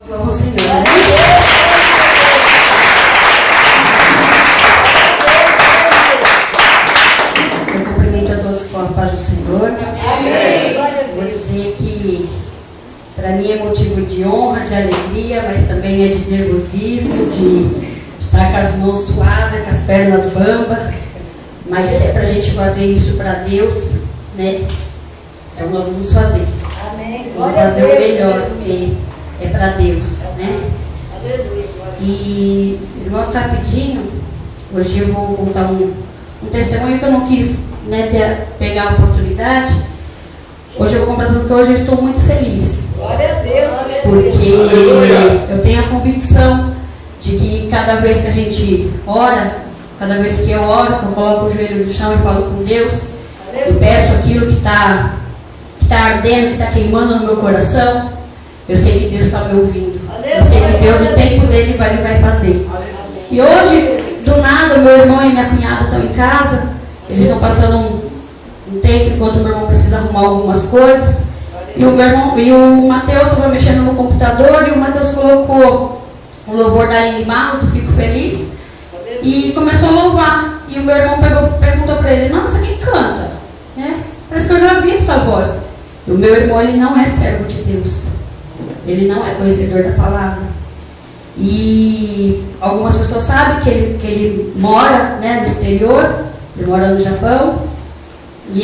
Vamos, Senhor. Eu cumprimento a todos com a paz do Senhor. Amém. Vou dizer que para mim é motivo de honra, de alegria, mas também é de nervosismo, de estar com as mãos suadas, com as pernas bambas. Mas se é para a gente fazer isso para Deus, né? Então nós vamos fazer. Amém. Vamos fazer o melhor, porque é para Deus, né? E o irmão está pedindo, hoje eu vou contar um testemunho que eu não quis, né, pegar a oportunidade. Hoje eu vou contar porque hoje eu estou muito feliz. Glória a Deus, Porque eu tenho a convicção de que cada vez que a gente ora, cada vez que eu oro, que eu coloco o joelho no chão e falo com Deus, e peço aquilo que está ardendo, que está queimando no meu coração, eu sei que Deus está me ouvindo. Eu sei que Deus, no tempo dele, ele vai fazer. E hoje, do nada, meu irmão e minha cunhada estão em casa. Eles estão passando um tempo enquanto o meu irmão precisa arrumar algumas coisas. E o Mateus estava mexendo no computador e o Mateus colocou o louvor da Aline Barros, eu fico feliz. E começou a louvar. E o meu irmão perguntou para ele: nossa, quem canta? Né? Parece que eu já vi essa voz. E o meu irmão, ele não é servo de Deus. Ele não é conhecedor da palavra. E algumas pessoas sabem que ele mora, né, no exterior. Ele mora no Japão. E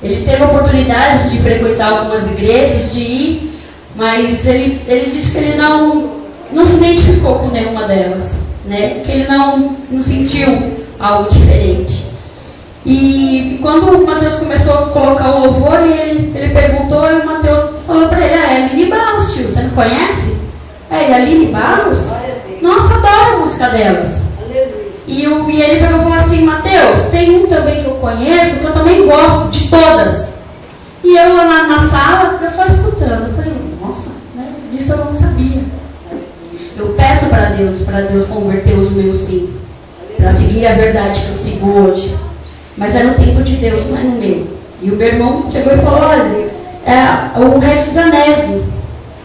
ele teve a oportunidade de frequentar algumas igrejas, de ir. Mas ele disse que ele não se identificou com nenhuma delas, né? Que ele não sentiu algo diferente. E quando o Mateus começou a colocar o louvor, ele perguntou, e o Mateus falou para ele: é Aline Barros, tio, você não conhece? É Aline Barros? Nossa, adoro a música delas. E ele pegou e falou assim: Mateus, tem um também que eu conheço, que eu também gosto, de todas. E eu lá na sala, eu só escutando. Eu falei: nossa, né, disso eu não sabia. Eu peço para Deus converter os meus sim, para seguir a verdade que eu sigo hoje. Mas é no tempo de Deus, não é no meu. E o meu irmão chegou e falou: olha, é o Regis Zanese.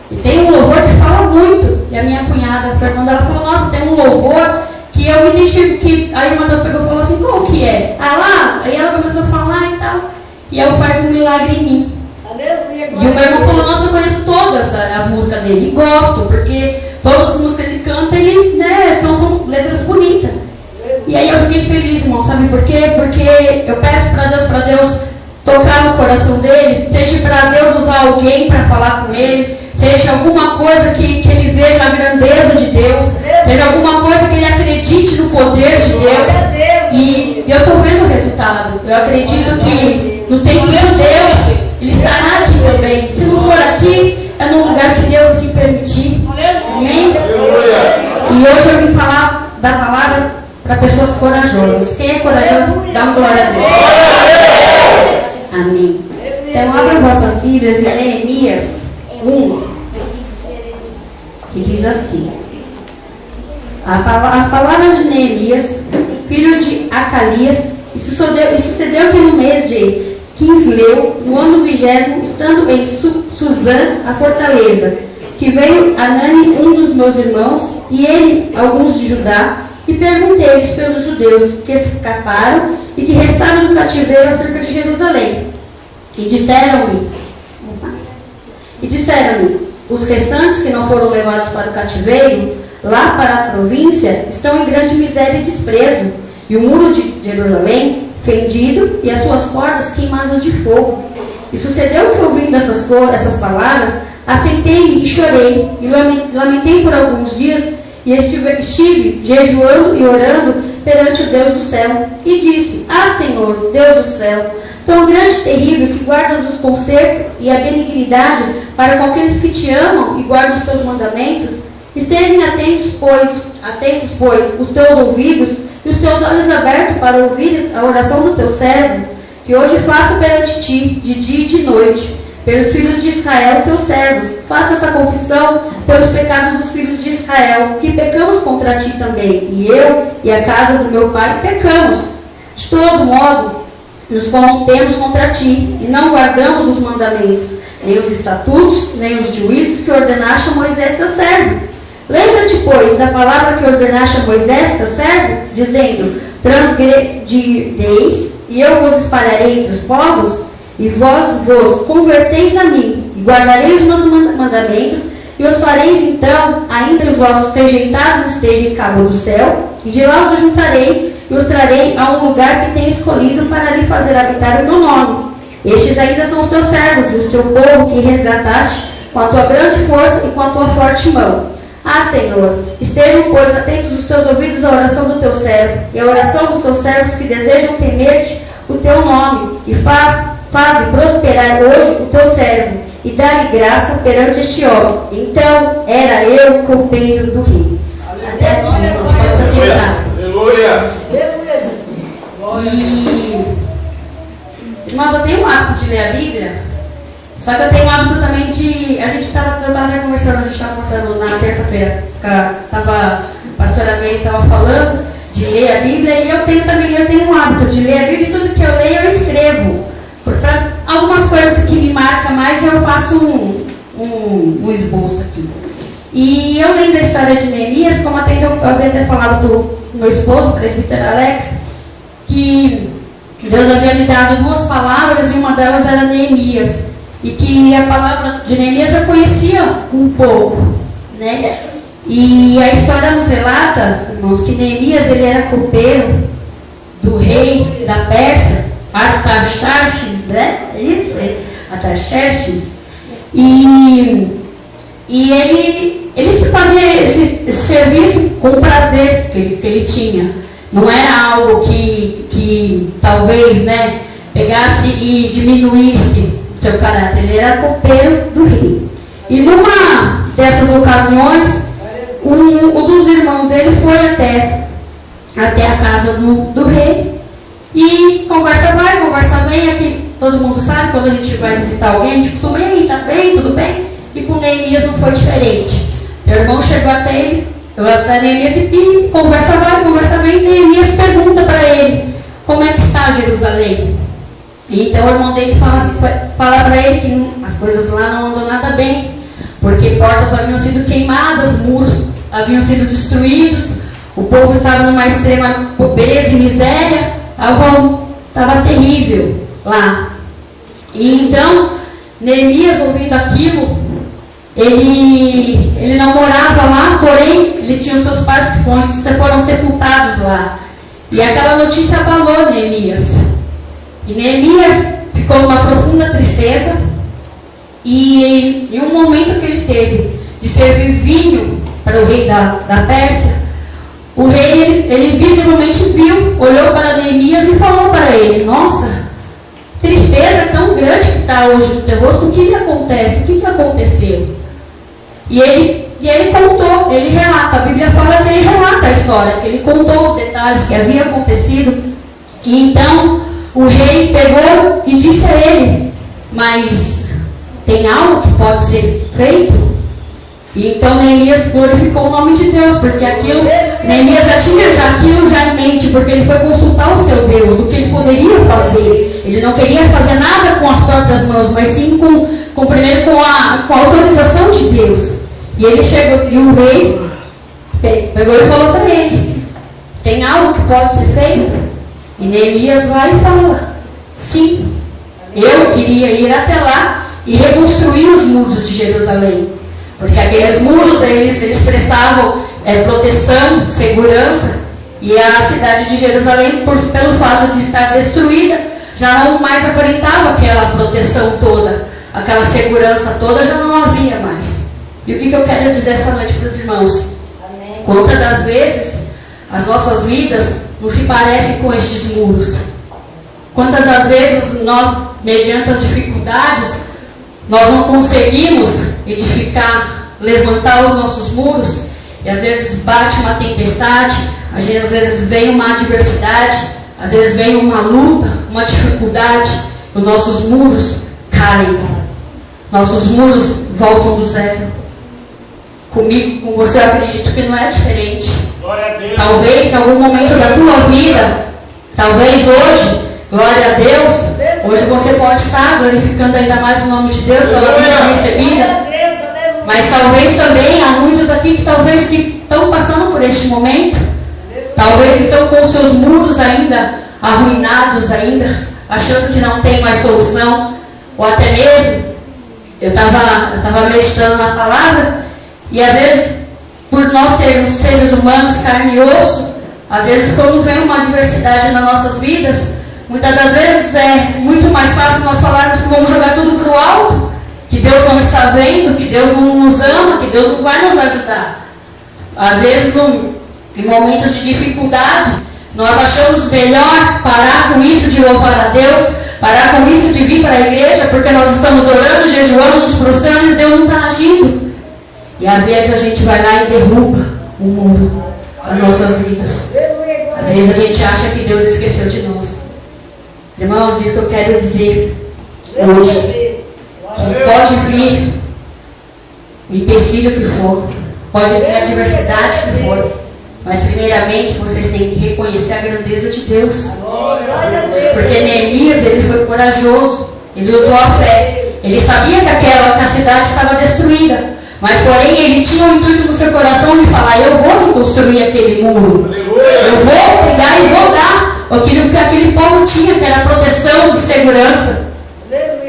E tem um louvor que fala muito. E a minha cunhada, a Fernanda, ela falou: nossa, tem um louvor que eu me identifico. Aí o Mateus pegou e falou assim: qual que é? Aí ela começou a falar e tal. E eu faz um milagre em mim. Aleluia. E o meu irmão falou: nossa, eu conheço todas as músicas dele. E gosto, porque todas as músicas que ele canta, né, são letras bonitas. E aí eu fiquei feliz, irmão, sabe por quê? Porque eu peço para Deus tocar no coração dele, seja para Deus usar alguém para falar com ele, seja alguma coisa que ele veja a grandeza de Deus, seja alguma coisa que ele acredite no poder de Deus. E eu estou vendo o resultado. Eu acredito que no tempo de Deus, ele estará aqui também. Se não for aqui, é no lugar que Deus assim permitir. Amém? E hoje eu vim falar da palavra para pessoas corajosas. Quem é corajoso, dá uma glória a Deus. Amém. Então abra vossas Bíblias em Neemias 1, que diz assim: as palavras de Neemias, filho de Acalias, e sucedeu que no mês de Quisleu, no ano 20º, estando em Suzã, a fortaleza, que veio Anani, um dos meus irmãos, e ele, alguns de Judá, e perguntei-lhes pelos judeus que escaparam e que restaram do cativeiro acerca de Jerusalém. E disseram-me, os restantes que não foram levados para o cativeiro, lá para a província, estão em grande miséria e desprezo, e o muro de Jerusalém fendido e as suas portas queimadas de fogo. E sucedeu que, ouvindo essas palavras, aceitei-me e chorei, e lamentei por alguns dias, e estive jejuando e orando perante o Deus do céu. E disse: ah, Senhor, Deus do céu, tão grande e terrível, que guardas os consertos e a benignidade para com aqueles que te amam e guardam os teus mandamentos, estejam atentos, pois, os teus ouvidos e os teus olhos abertos para ouvires a oração do teu servo, que hoje faço perante ti, de dia e de noite, pelos filhos de Israel, teus servos. Faça essa confissão pelos pecados dos filhos de Israel, que pecamos contra ti também, e eu e a casa do meu pai pecamos. De todo modo, nos corrompemos contra ti, e não guardamos os mandamentos, nem os estatutos, nem os juízos que ordenaste a Moisés teu servo. Lembra-te, pois, da palavra que ordenaste a Moisés teu servo, dizendo: transgredireis, e eu vos espalharei entre os povos, e vós vos converteis a mim, e guardareis os meus mandamentos, e os fareis então, ainda os vossos rejeitados estejam em cabo do céu, e de lá os ajuntarei, e os trarei a um lugar que tenho escolhido para lhe fazer habitar o meu nome. Estes ainda são os teus servos, e o teu povo que resgataste com a tua grande força e com a tua forte mão. Ah, Senhor, estejam, pois, atentos os teus ouvidos à oração do teu servo, e à oração dos teus servos que desejam temer-te o teu nome, e faze prosperar hoje o teu servo, e dá-lhe graça perante este homem. Então era eu copeiro do rei. Até aqui, irmãos, pode se assentar. Aleluia. E, irmãos, eu tenho o hábito de ler a Bíblia, só que eu tenho o hábito também de... Eu estava conversando na terça-feira, a pastora Meire estava falando de ler a Bíblia, e eu tenho o hábito de ler a Bíblia, e tudo que eu leio eu escrevo. Para algumas coisas que me marcam mais, eu faço um esboço aqui. E eu lembro a história de Neemias, como eu havia até falado do meu esposo, o presbítero Alex, que Deus havia me dado 2 palavras, e uma delas era Neemias. E que a palavra de Neemias eu conhecia um pouco, né? E a história nos relata, irmãos, que Neemias ele era copeiro do rei da Pérsia, Artaxerxes, né? É isso? Artaxerxes. E ele se fazia esse serviço com prazer que ele tinha. Não era algo que talvez, né, pegasse e diminuísse seu caráter. Ele era copeiro do rei. E numa dessas ocasiões, um dos irmãos dele foi até a casa do rei. E conversa vai, conversa vem. Aqui todo mundo sabe, quando a gente vai visitar alguém, a gente costuma: e aí, tá bem, tudo bem? E com Neemias não foi diferente. Meu irmão chegou até ele, até Neemias, e conversa vai, conversa vem. Neemias pergunta para ele: como é que está Jerusalém? E então o irmão dele fala para ele que as coisas lá não andam nada bem, porque portas haviam sido queimadas, muros haviam sido destruídos, o povo estava numa extrema pobreza e miséria, estava terrível lá. E então Neemias, ouvindo aquilo, ele não morava lá, porém ele tinha os seus pais que foram sepultados lá. E aquela notícia abalou Neemias. E Neemias ficou numa profunda tristeza, e em um momento que ele teve de servir vinho para o rei da Pérsia, o rei, ele visivelmente viu, olhou para Neemias e falou para ele: nossa, tristeza tão grande que está hoje no teu rosto, o que acontece? O que aconteceu? E ele contou, ele relata, a Bíblia fala que ele relata a história, que ele contou os detalhes que havia acontecido. E então o rei pegou e disse a ele: mas tem algo que pode ser feito? E então Neemias glorificou o nome de Deus, porque Neemias já tinha aquilo em mente, porque ele foi consultar o seu Deus, o que ele poderia fazer. Ele não queria fazer nada com as próprias mãos, mas sim primeiro com a autorização de Deus. E ele chegou, e o rei pegou e falou para ele: tem algo que pode ser feito? E Neemias vai e fala: sim, eu queria ir até lá e reconstruir os muros de Jerusalém, porque aqueles muros eles prestavam proteção, segurança, e a cidade de Jerusalém, pelo fato de estar destruída, já não mais aparentava aquela proteção toda, aquela segurança toda, já não havia mais. E o que eu quero dizer essa noite para os irmãos? Amém. Quantas das vezes as nossas vidas não se parecem com estes muros? Quantas das vezes nós, mediante as dificuldades, nós não conseguimos edificar, levantar os nossos muros, e às vezes bate uma tempestade, às vezes vem uma adversidade, às vezes vem uma luta, uma dificuldade, e os nossos muros caem, nossos muros voltam do zero. Comigo, com você, eu acredito que não é diferente. Talvez em algum momento da tua vida, talvez hoje, Glória a Deus. Hoje você pode estar glorificando ainda mais o nome de Deus pela vida recebida. Mas talvez também há muitos aqui que talvez que estão passando por este momento. Talvez estão com os seus muros ainda arruinados ainda, achando que não tem mais solução. Ou até mesmo, eu estava meditando na palavra, e às vezes, por nós sermos seres humanos, carne e osso, às vezes quando vem uma adversidade nas nossas vidas, muitas das vezes é muito mais fácil nós falarmos que vamos jogar tudo para o alto, que Deus não está vendo, que Deus não nos ama, que Deus não vai nos ajudar. Às vezes, em momentos de dificuldade, nós achamos melhor parar com isso de louvar a Deus, parar com isso de vir para a igreja, porque nós estamos orando, jejuando, nos prostrando e Deus não está agindo. E às vezes a gente vai lá e derruba o muro das nossas vidas. Às vezes a gente acha que Deus esqueceu de nós. Irmãos, o que eu quero dizer hoje, que pode vir o empecilho que for, pode vir a adversidade que for, mas primeiramente vocês têm que reconhecer a grandeza de Deus. Porque Neemias, ele foi corajoso, ele usou a fé, ele sabia que a cidade estava destruída, mas porém ele tinha o intuito no seu coração de falar: eu vou reconstruir aquele muro, eu vou pegar e vou dar aquilo que aquele povo tinha, que era proteção e segurança.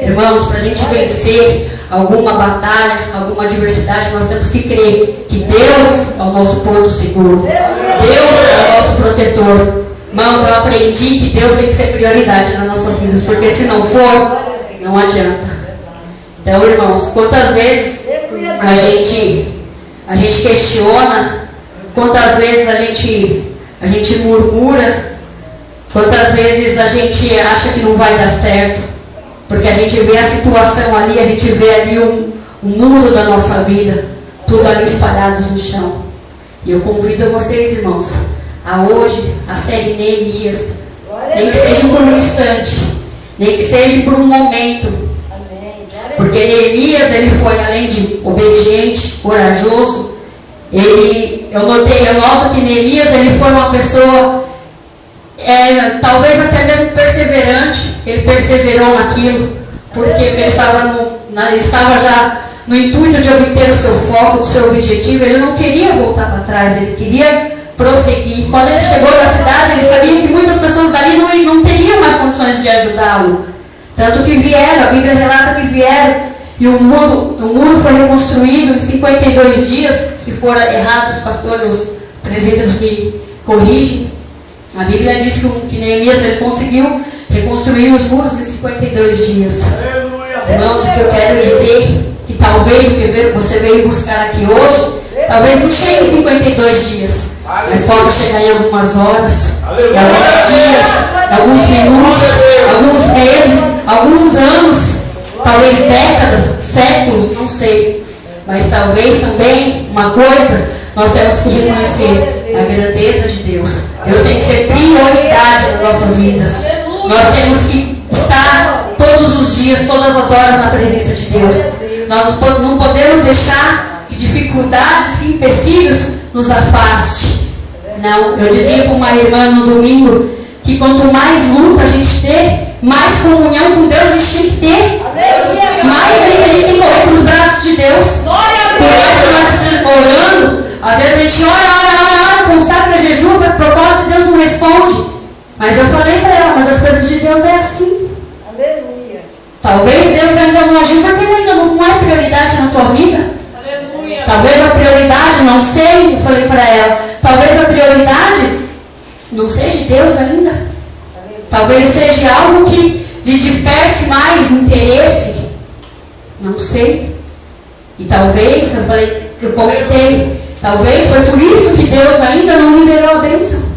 Irmãos, para a gente vencer alguma batalha, alguma adversidade, nós temos que crer que Deus é o nosso porto seguro, Deus é o nosso protetor. Irmãos, eu aprendi que Deus tem que ser prioridade nas nossas vidas, porque se não for, não adianta. Então, irmãos, quantas vezes a gente questiona, quantas vezes a gente murmura, quantas vezes a gente acha que não vai dar certo, porque a gente vê a situação ali, a gente vê ali um muro da nossa vida, tudo ali espalhados no chão. E eu convido vocês, irmãos, a hoje, a série Neemias, nem que seja por um instante, nem que seja por um momento, porque Neemias, ele foi, além de obediente, corajoso, eu noto que Neemias, ele foi uma pessoa, talvez até mesmo perseverante. Ele perseverou naquilo, porque ele estava já no intuito de obter o seu foco, o seu objetivo. Ele não queria voltar para trás, ele queria prosseguir. Quando ele chegou na cidade, ele sabia que muitas pessoas dali não teriam mais condições de ajudá-lo. Tanto que vieram, a Bíblia relata que vieram, e o muro foi reconstruído em 52 dias. Se for errado, os pastores, os presbíteros me corrigem. A Bíblia diz que Neemias, ele conseguiu reconstruir os muros em 52 dias. Irmãos, o que eu quero dizer, que talvez o que você veio buscar aqui hoje, talvez não chegue em 52 dias, mas possa chegar em algumas horas, em alguns dias, alguns minutos, alguns meses, alguns anos, talvez décadas, séculos, não sei. Mas talvez também, uma coisa, nós temos que reconhecer a grandeza de Deus. Deus tem que ser prioridade nas nossas vidas. Nós temos que estar todos os dias, todas as horas na presença de Deus. Nós não podemos deixar que dificuldades e empecilhos nos afaste. Não, eu dizia para uma irmã no domingo que quanto mais luta a gente ter, mais comunhão com Deus a gente tem que ter. Mais ainda a gente tem que correr para os braços de Deus. Por mais que nós estejamos orando, às vezes a gente ora, consagra, jejum, faz propósito e Deus não responde. Mas eu falei para ela, mas as coisas de Deus é assim. Aleluia. Talvez Deus ainda não agiu porque ele ainda não é prioridade na tua vida. Aleluia. Talvez a prioridade, não sei, eu falei para ela, talvez a prioridade não seja Deus ainda. Aleluia. Talvez seja algo que lhe disperse mais interesse. Não sei. E talvez, eu comentei, talvez foi por isso que Deus ainda não liberou a bênção.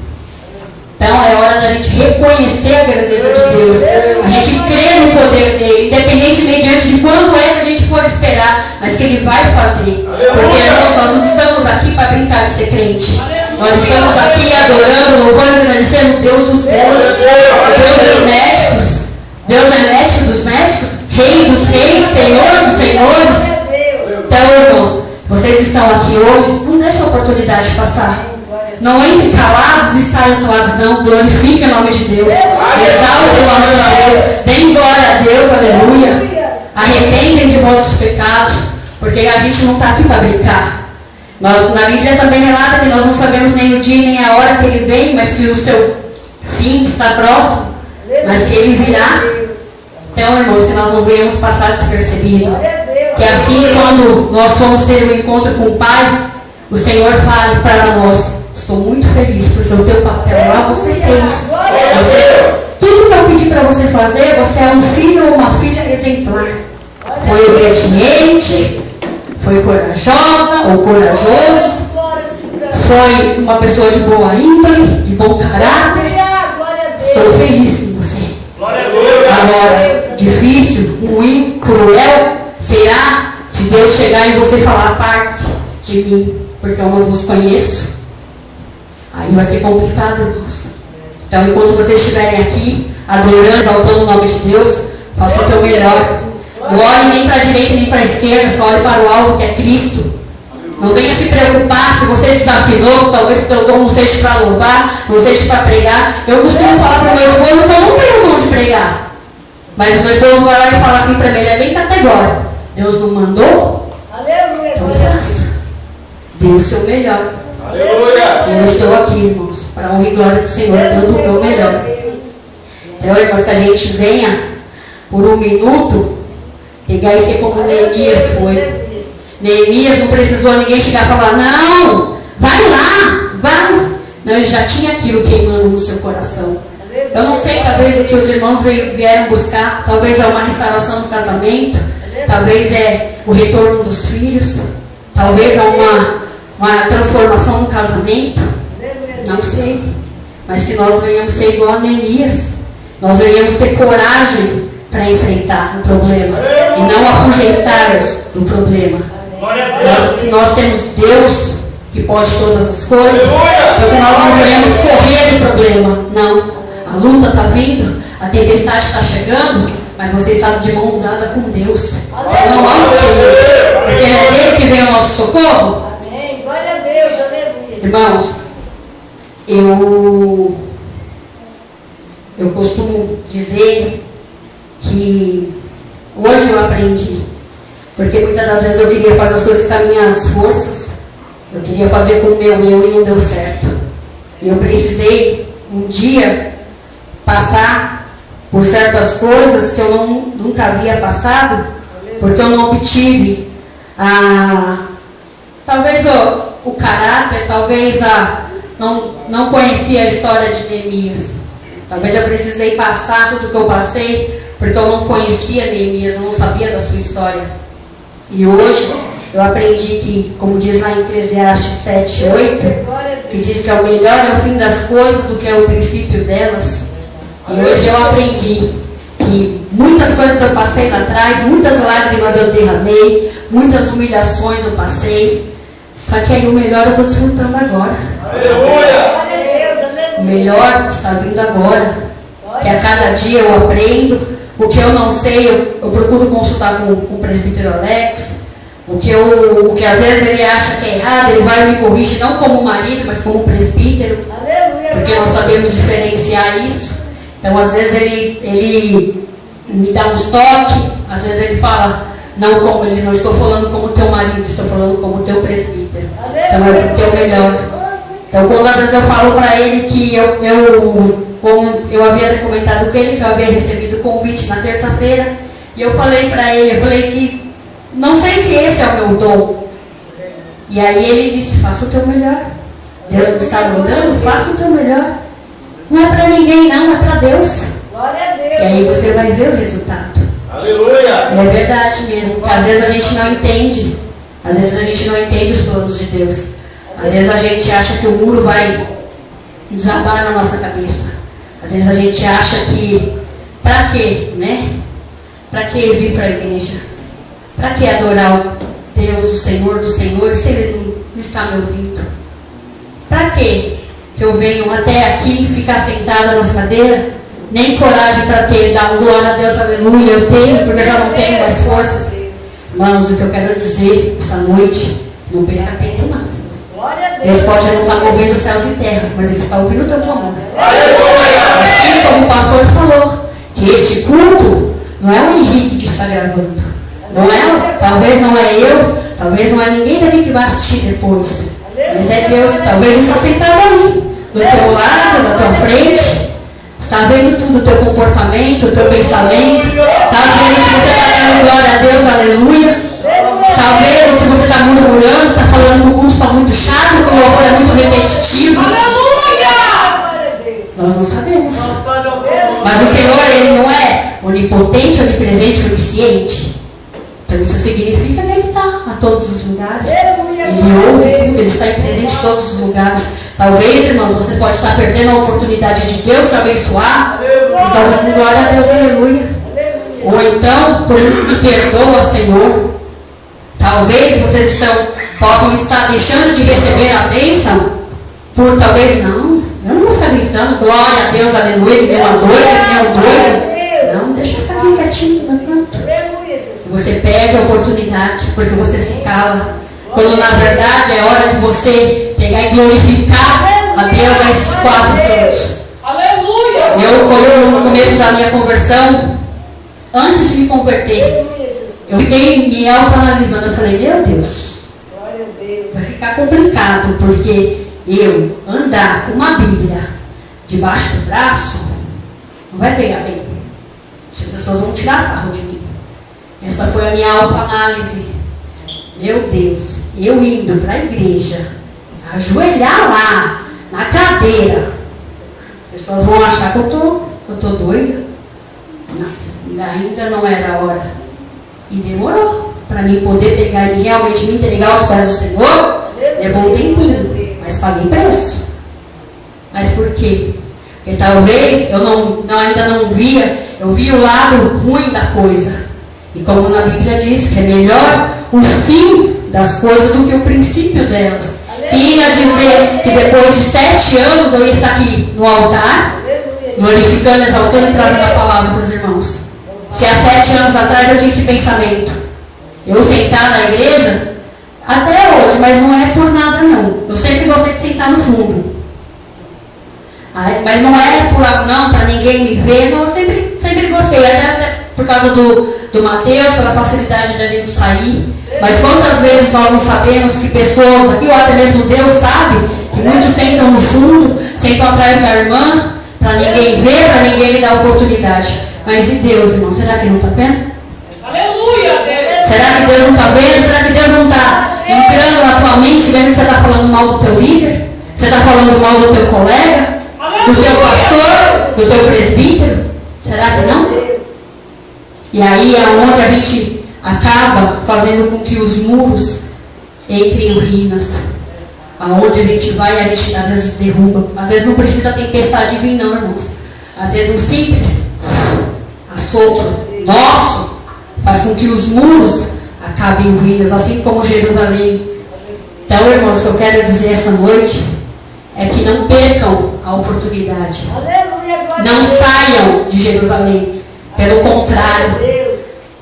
Então é hora da gente reconhecer a grandeza de Deus, a gente crer no poder dele, independentemente diante de quando é que a gente for esperar, mas que ele vai fazer. Porque, irmãos, nós não estamos aqui para brincar de ser crente. Nós estamos aqui adorando, louvando e agradecendo o Deus dos deuses, o Deus dos médicos. Deus é médico dos médicos, Rei dos reis, Senhor dos senhores. Então, irmãos, vocês estão aqui hoje, não deixa a oportunidade passar. Não entre calados e saiam calados, não. Glorifique o nome de Deus. Exalte o nome de Deus. Deem glória a Deus, aleluia. Arrependem de vossos pecados, porque a gente não está aqui para brincar. Na Bíblia também relata que nós não sabemos nem o dia nem a hora que ele vem, mas que o seu fim está próximo, mas que ele virá. Então, irmãos, que nós não venhamos passar despercebido. Que assim, quando nós formos ter um encontro com o Pai, o Senhor fale para nós: estou muito feliz, porque o teu papel lá você fez. Tudo que eu pedi para você fazer, você é um filho ou uma filha exemplar. Foi obediente, foi corajosa ou corajoso, foi uma pessoa de boa índole, de bom caráter. Estou feliz com você. Agora, difícil, ruim, cruel será se Deus chegar e você falar: parte de mim, porque eu não vos conheço. Aí vai ser complicado, irmãos. Então, enquanto vocês estiverem aqui, adorando, exaltando o nome de Deus, faça o teu melhor. Não olhe nem para a direita nem para a esquerda, só olhe para o alvo, que é Cristo. Não venha se preocupar se você desafinou, talvez o teu dom não seja para louvar, não seja para pregar. Eu costumo falar para o meu esposo que eu não tenho dom de pregar. Mas o meu esposo vai lá e fala assim para mim, ele é bem categórico: Deus não mandou? Aleluia. Então faça. Dê o seu melhor. Aleluia. Eu estou aqui, irmãos, para a honra e glória do Senhor, dando o meu melhor. Então, irmãos, que a gente venha por um minuto pegar e ser como Neemias foi. Neemias não precisou ninguém chegar e falar: não, vai lá, vai. Não, ele já tinha aquilo queimando no seu coração. Eu não sei, talvez é que os irmãos vieram buscar, talvez é uma restauração do casamento, talvez é o retorno dos filhos, talvez é uma transformação no casamento, não sei. Mas que nós venhamos ser igual a Neemias, nós venhamos ter coragem para enfrentar o problema e não afugentar-nos do problema. Nós temos Deus que pode todas as coisas, então que nós não venhamos correr do problema. Não, a luta está vindo, a tempestade está chegando, mas você está de mão usada com Deus. Então não há o que temer, porque é dele que vem o nosso socorro. Amém. Glória a Deus, aleluia. Irmãos, eu costumo dizer que hoje eu aprendi, porque muitas das vezes eu queria fazer as coisas com as minhas forças, eu queria fazer com o meu eu e não deu certo. E eu precisei um dia passar por certas coisas que eu nunca havia passado, porque eu não obtive talvez o caráter, talvez não conhecia a história de Neemias. Talvez eu precisei passar tudo que eu passei, porque eu não conhecia Neemias, eu não sabia da sua história. E hoje eu aprendi que, como diz lá em Eclesiastes 7:8, que diz que é o melhor é o fim das coisas do que é o princípio delas. E hoje eu aprendi que muitas coisas eu passei lá atrás, muitas lágrimas eu derramei, muitas humilhações eu passei. Só que aí o melhor eu estou desfrutando agora. Aleluia. O melhor está vindo agora. Que a cada dia eu aprendo. O que eu não sei, eu procuro consultar com o presbítero Alex. O que às vezes ele acha que é errado, ele vai e me corrige, não como marido, mas como presbítero. Porque nós sabemos diferenciar isso. Então, às vezes ele me dá uns toques, às vezes ele fala: não, como ele, não estou falando como teu marido, estou falando como teu presbítero. Então é pro teu melhor. Então, quando às vezes eu falo para ele que como eu havia comentado com ele que eu havia recebido o convite na terça-feira, e eu falei para ele, eu falei que não sei se esse é o meu dom. E aí ele disse: faça o teu melhor. Deus está mandando, faça o teu melhor. Não é para ninguém não, é para Deus. Glória a Deus. E aí você vai ver o resultado. Aleluia. E é verdade mesmo, porque às vezes a gente não entende. Às vezes a gente não entende os planos de Deus. Às vezes a gente acha que o muro vai desabar na nossa cabeça. Às vezes a gente acha que, para quê, né? Para que vir para a igreja? Para que adorar o Deus, o Senhor dos Senhores, se Ele não está me ouvindo? Para que eu venho até aqui ficar sentada nas cadeiras? Nem coragem para ter, dar um glória a Deus, aleluia, eu tenho, porque eu já não tenho mais forças. Irmãos, o que eu quero dizer essa noite, não perca tempo não. Deus pode não estar movendo céus e terras, mas Ele está ouvindo o teu clamor. Aleluia. Assim como o pastor falou, que este culto não é o Henrique que está gravando. Talvez não é eu, talvez não é ninguém daqui que vai assistir depois. Mas é Deus, talvez está sentado ali, do teu lado, na tua frente. Está vendo tudo, o teu comportamento, o teu pensamento. Está vendo se você está dando glória a Deus, aleluia. Está vendo se você está murmurando, está falando que o culto está muito chato, que o louvor é muito repetitivo. Nós não sabemos. Mas o Senhor, Ele não é onipotente, onipresente, onisciente. Então isso significa que Ele está a todos os lugares. Ele ouve tudo, Ele está presente em todos os lugares. Talvez, irmãos, você pode estar perdendo a oportunidade de Deus te abençoar por causa de glória a Deus, aleluia. Ou então, por me perdoa, Senhor. Talvez vocês possam estar deixando de receber a bênção por talvez, não, eu não vou ficar gritando glória a Deus, aleluia, que nem uma doida, que nem um doido. Não, deixa eu ficar aqui quietinho no canto. Você perde a oportunidade porque você se cala. Quando na verdade é hora de você pegar e glorificar a Deus a esses 4 cantos. Aleluia! Eu, no começo da minha conversão, antes de me converter, eu fiquei me autoanalisando. Eu falei, meu Deus, vai ficar complicado, porque eu andar com uma Bíblia debaixo do braço não vai pegar bem. As pessoas vão tirar sarro de mim. Essa foi a minha autoanálise. Meu Deus, eu indo para a igreja, ajoelhar lá, na cadeira, as pessoas vão achar que eu tô doida. Não, ainda não era a hora. E demorou para mim poder pegar e realmente me entregar aos pés do Senhor. Levou um tempinho, mas paguei preço. Mas por quê? Porque talvez eu ainda não via, eu vi o lado ruim da coisa. E como na Bíblia diz que é melhor o fim das coisas do que o princípio delas. E ia dizer que depois de 7 anos eu ia estar aqui no altar, glorificando, exaltando e trazendo a palavra para os irmãos. Se há 7 anos atrás eu tinha esse pensamento, eu sentar na igreja, até hoje, mas não é por nada não. Eu sempre gostei de sentar no fundo. Mas não é para ninguém me ver, não, eu sempre gostei, até por causa do Mateus, pela facilidade de a gente sair. Mas quantas vezes nós não sabemos que pessoas aqui, ou até mesmo Deus sabe, que muitos sentam no fundo, sentam atrás da irmã, para ninguém ver, para ninguém lhe dar oportunidade. Mas e Deus, irmão? Será que não está vendo? Aleluia, Deus! Será que Deus não está vendo? Será que Deus não está entrando na tua mente, vendo que você está falando mal do teu líder? Você está falando mal do teu colega? Do teu pastor? Do teu presbítero? Será que não? E aí é onde a gente acaba fazendo com que os muros entrem em ruínas. Aonde a gente vai, a gente às vezes derruba. Às vezes não precisa tempestade vir, não, irmãos. Às vezes um simples assopro nosso faz com que os muros acabem em ruínas, assim como Jerusalém. Então, irmãos, o que eu quero dizer essa noite é que não percam a oportunidade. Não saiam de Jerusalém. Pelo contrário,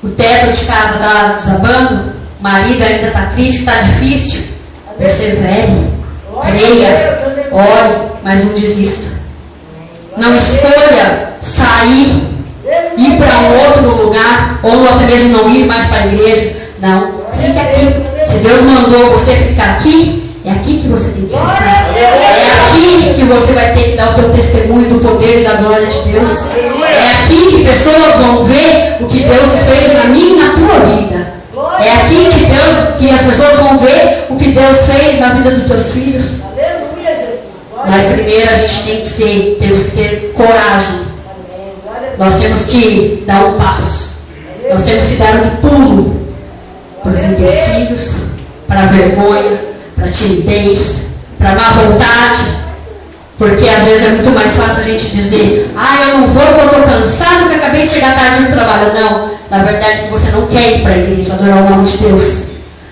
o teto de casa está desabando, o marido ainda está crítico, está difícil. Persevere, creia, ore, mas não desista. Não escolha sair, ir para um outro lugar, ou até mesmo não ir mais para a igreja. Não, fique aqui. Se Deus mandou você ficar aqui, é aqui que você tem que ficar. É aqui que você vai ter que dar o teu testemunho do poder e da glória de Deus. É aqui que pessoas vão ver o que Deus fez na minha e na tua vida. É aqui que as pessoas vão ver o que Deus fez na vida dos teus filhos. Mas primeiro a gente temos que ter coragem. Nós temos que dar um passo. Nós temos que dar um pulo para os empecilhos, para a vergonha, para a timidez, para a má vontade. Porque às vezes é muito mais fácil a gente dizer: eu não vou porque eu estou cansado, porque acabei de chegar tarde no trabalho. Não, na verdade é que você não quer ir para a igreja adorar o nome de Deus.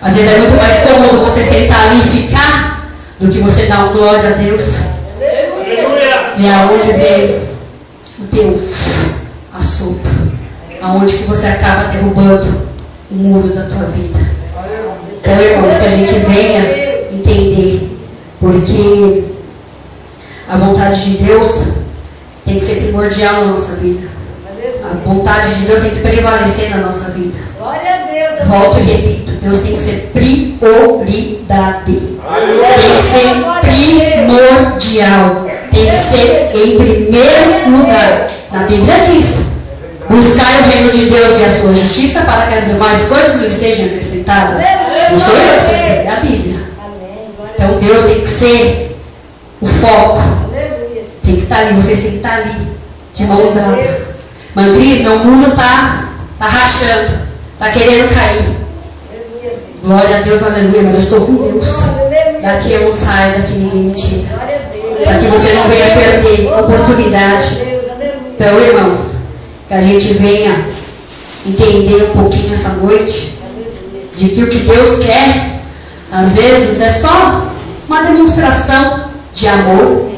Às vezes é muito mais cômodo você sentar ali e ficar do que você dar uma glória a Deus. E aonde vem o teu assopro, aonde que você acaba derrubando o muro da tua vida. Então, irmãos, que a gente venha entender Porque a vontade de Deus tem que ser primordial na nossa vida. A vontade de Deus tem que prevalecer na nossa vida. Glória a Deus. Volto e repito, Deus tem que ser prioridade. Tem que ser primordial. Tem que ser em primeiro lugar. Na Bíblia diz: buscai o reino de Deus e a sua justiça, para que as demais coisas lhe sejam acrescentadas. Não sou eu que estou dizendo, é a Bíblia. Então Deus tem que ser o foco. Tem que estar ali, vocês têm que estar ali, de mãos dadas. Mandriz, meu mundo está rachando, está querendo cair. Glória a Deus, aleluia, mas eu estou com Deus. Daqui eu não saio, daqui ninguém me tira. Para que você não venha perder oportunidade. Então, irmãos, que a gente venha entender um pouquinho essa noite de que o que Deus quer, às vezes, é só uma demonstração de amor.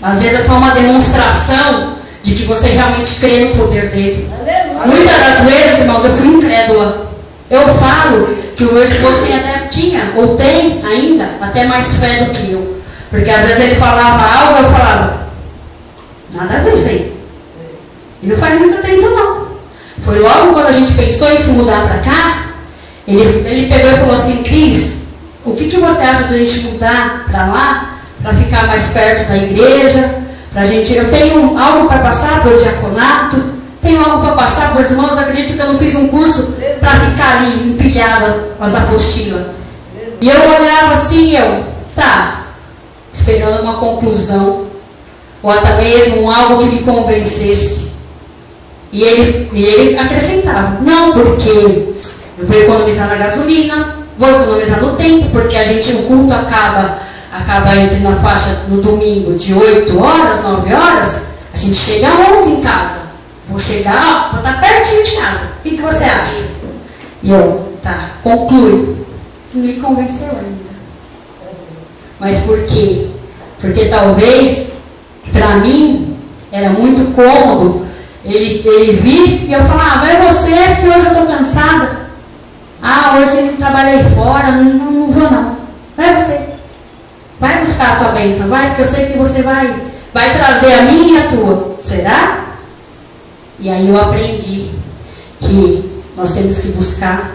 Às vezes é só uma demonstração de que você realmente crê no poder dele. Muitas das vezes, irmãos, eu fui incrédula. Eu falo que o meu esposo tinha, ou tem ainda, até mais fé do que eu. Porque às vezes ele falava algo, eu falava, nada a ver isso aí. E não faz muito tempo não. Foi logo quando a gente pensou em se mudar para cá, ele pegou e falou assim: Cris, o que você acha de a gente mudar para lá, para ficar mais perto da igreja? Pra gente, eu tenho algo para passar para o diaconato, tenho algo para passar para os irmãos. Acredito que eu não fiz um curso para ficar ali empilhada as apostilas. E eu olhava assim, esperando uma conclusão, ou até mesmo algo que me convencesse. E ele acrescentava: não, porque eu vou economizar na gasolina, vou economizar no tempo, porque o culto acaba entre na faixa no domingo de 8 horas, 9 horas, a gente chega às 11 em casa. Vou chegar, vou estar pertinho de casa. O que você acha? E eu, conclui. Não me convenceu ainda. Mas por quê? Porque talvez, para mim, era muito cômodo ele vir e eu falar: vai você, porque hoje eu estou cansada. Hoje eu trabalhei fora, não vou não. Vai você. Vai buscar a tua bênção, vai, porque eu sei que você vai trazer a minha e a tua. Será? E aí eu aprendi que nós temos que buscar,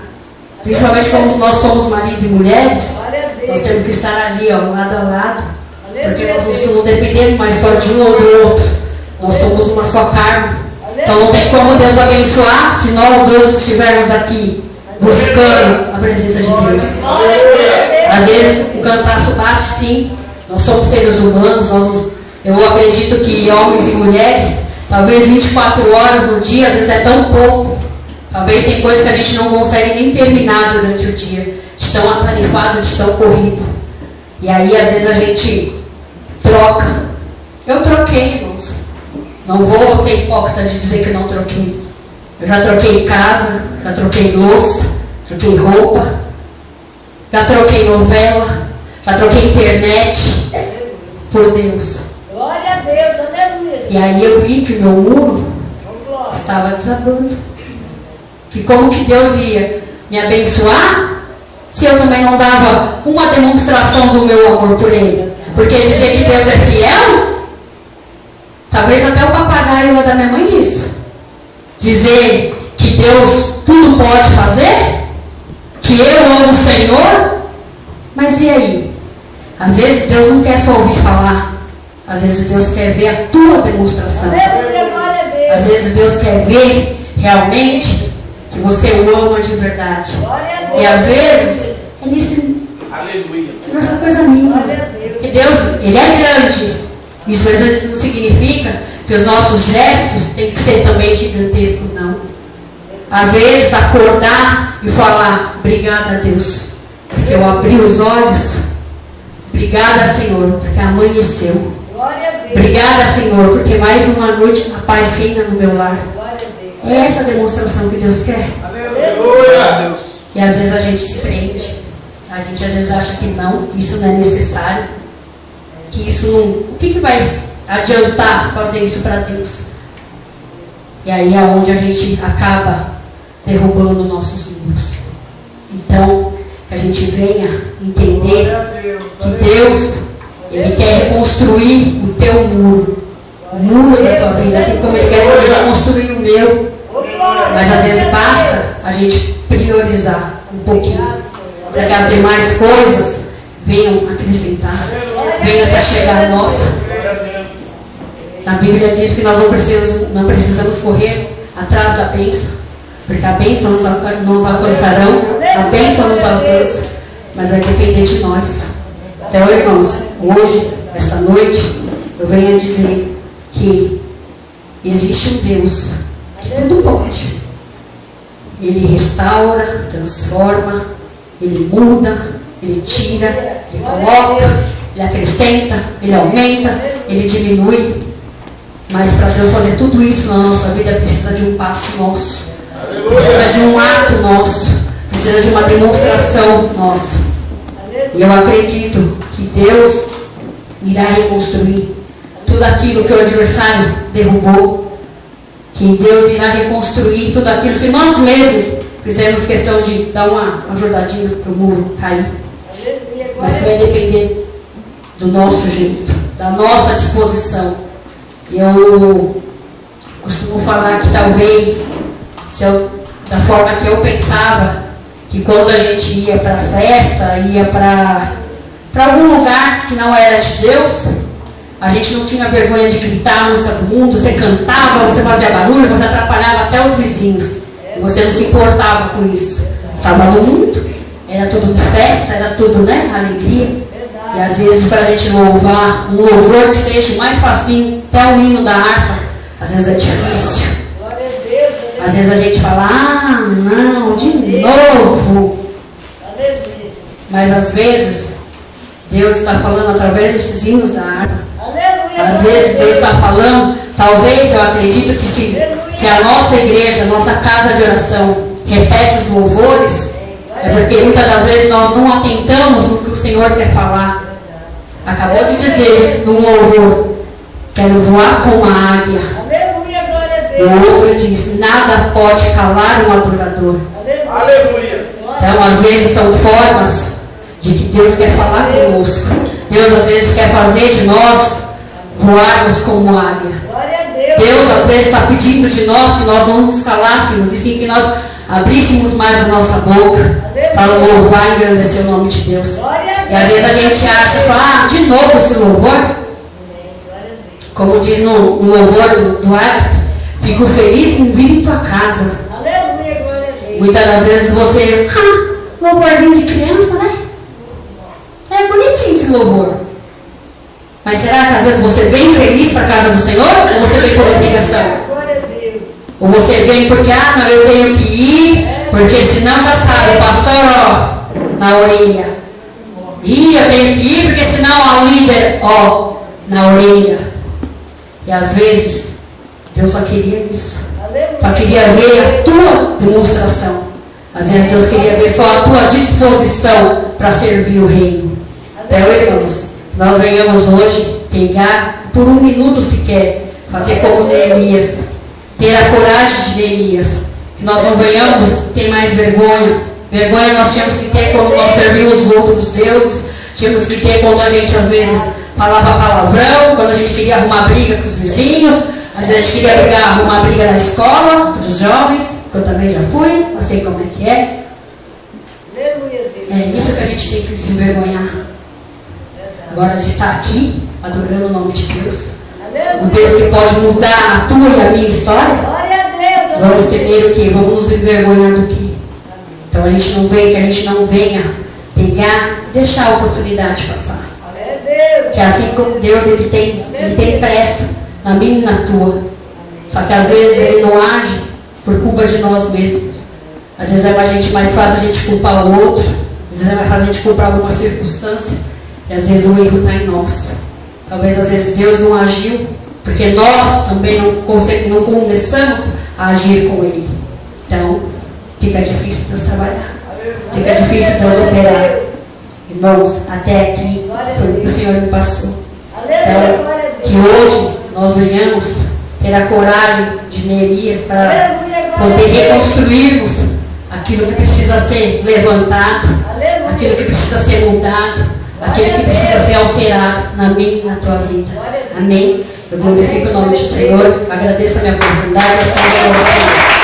principalmente como nós somos marido e mulheres, nós temos que estar ali, lado a lado, porque nós não dependemos mais só de um ou do outro. Nós somos uma só carne. Então não tem como Deus abençoar se nós dois estivermos aqui buscando a presença de Deus. Às vezes o cansaço bate, sim. Nós somos seres humanos. Eu acredito que homens e mulheres, talvez 24 horas no dia, às vezes é tão pouco. Talvez tem coisas que a gente não consegue nem terminar durante o dia, de tão atarefado, de tão corrido. E aí às vezes a gente troca. Eu troquei, irmãos. Não vou ser hipócrita de dizer que não troquei. Eu já troquei casa, já troquei louça, troquei roupa, já troquei novela, já troquei internet por Deus. Glória a Deus, aleluia. E aí eu vi que o meu muro estava desabando. Que como que Deus ia me abençoar se eu também não dava uma demonstração do meu amor por Ele? Porque dizer que Deus é fiel, talvez até o papagaio da minha mãe disse. Dizer que Deus tudo pode fazer, que eu amo o Senhor, mas e aí? Às vezes Deus não quer só ouvir falar, às vezes Deus quer ver a tua demonstração. Às vezes Deus quer ver realmente que você o ama de verdade. E às vezes é nessa coisa mínima. Porque Deus, Ele é grande. Isso às vezes não significa que os nossos gestos têm que ser também gigantescos, não. Às vezes acordar e falar: obrigada, Deus, porque eu abri os olhos. Obrigada, Senhor, porque amanheceu. Obrigada, Senhor, porque mais uma noite a paz reina no meu lar. É essa a demonstração que Deus quer. Aleluia. E às vezes a gente se prende. A gente às vezes acha que não, que isso não é necessário. Que isso não... O que vai adiantar fazer isso para Deus? E aí é onde a gente acaba derrubando nossos muros. Então, que a gente venha entender que Deus Ele quer reconstruir o teu muro. O muro da tua vida. Assim como Ele quer reconstruir o meu. Mas às vezes basta a gente priorizar um pouquinho. Para que as demais coisas venham acrescentar. Venham se achegar a nós. A Bíblia diz que nós não precisamos correr atrás da bênção. Porque a bênção nos alcançarão. A bênção nos alcança. Mas vai depender de nós. Então, irmãos, hoje, esta noite, eu venho a dizer que existe um Deus que tudo pode. Ele restaura, transforma, Ele muda, Ele tira, Ele coloca, Ele acrescenta, Ele aumenta, Ele diminui. Mas para Deus fazer tudo isso na nossa vida, precisa de um passo nosso. Precisa de um ato nosso. Precisa de uma demonstração nossa. E eu acredito que Deus irá reconstruir tudo aquilo que o adversário derrubou. Que Deus irá reconstruir tudo aquilo que nós mesmos fizemos questão de dar uma ajudadinha para o muro cair. Mas vai depender do nosso jeito, da nossa disposição. Eu costumo falar que talvez, da forma que eu pensava, que quando a gente ia para a festa, ia para algum lugar que não era de Deus, a gente não tinha vergonha de gritar a música do mundo, você cantava, você fazia barulho, você atrapalhava até os vizinhos. E você não se importava com isso. Estava no mundo, era tudo festa, era tudo, né, alegria. E às vezes para a gente louvar, um louvor que seja o mais facinho, até o hino da harpa, às vezes é difícil. Às vezes a gente fala, não, de novo. Mas às vezes Deus está falando através desses hinos da harpa. Às vezes Deus está falando, talvez eu acredito que se a nossa igreja, a nossa casa de oração repete os louvores, é porque muitas das vezes nós não atentamos no que o Senhor quer falar. Acabou de dizer num louvor, quero voar como a águia. O outro diz, nada pode calar um adorador. Aleluia. Então às vezes são formas de que Deus quer falar conosco. Deus às vezes quer fazer de nós voarmos como águia. Deus às vezes está pedindo de nós que nós não nos calássemos, e sim que nós abríssemos mais a nossa boca para louvar e engrandecer o nome de Deus. E às vezes a gente acha, de novo esse louvor. Como diz no louvor do Ágape, fico feliz em vir em tua casa. Muitas das vezes você, louvorzinho de criança, né? É bonitinho esse louvor. Mas será que às vezes você vem feliz para a casa do Senhor? Ou você vem por obrigação? Ou você vem porque, não, eu tenho que ir, porque senão já sabe, o pastor, na orelha. E eu tenho que ir, porque senão há o líder, na orelha. E às vezes, Deus só queria isso. Só queria ver a tua demonstração. Às vezes Deus queria ver só a tua disposição para servir o reino. Então, irmãos, nós venhamos hoje pegar, por um minuto sequer, fazer como Neemias, ter a coragem de Neemias, que nós não venhamos ter mais vergonha. Vergonha nós tínhamos que ter quando nós servíamos outros deuses, tínhamos que ter quando a gente às vezes falava palavrão, quando a gente queria arrumar briga com os vizinhos, às vezes a gente queria arrumar briga na escola, dos jovens, que eu também já fui, eu sei como é que é. É isso que a gente tem que se envergonhar. Agora de estar aqui, adorando o nome de Deus. O Deus que pode mudar a tua e a minha história. Vamos primeiro que vamos nos envergonhar do que. Então a gente não vem, que a gente não venha pegar, deixar a oportunidade passar. Que assim como Deus ele tem pressa na minha e na tua. Só que às vezes ele não age por culpa de nós mesmos. Às vezes é mais fácil a gente culpar o outro. Às vezes é mais fácil a gente culpar alguma circunstância. E às vezes o erro está em nós. Talvez às vezes Deus não agiu, porque nós também não começamos a agir com Ele. Então, fica difícil Deus trabalhar. Fica difícil Deus operar. Irmãos, até aqui foi o que o Senhor me passou. Então, que hoje nós venhamos ter a coragem de Neemias para poder reconstruirmos aquilo que precisa ser levantado, aquilo que precisa ser mudado, aquele que precisa ser alterado na minha e na tua vida. Amém? Eu glorifico o nome do Senhor, agradeço a minha oportunidade.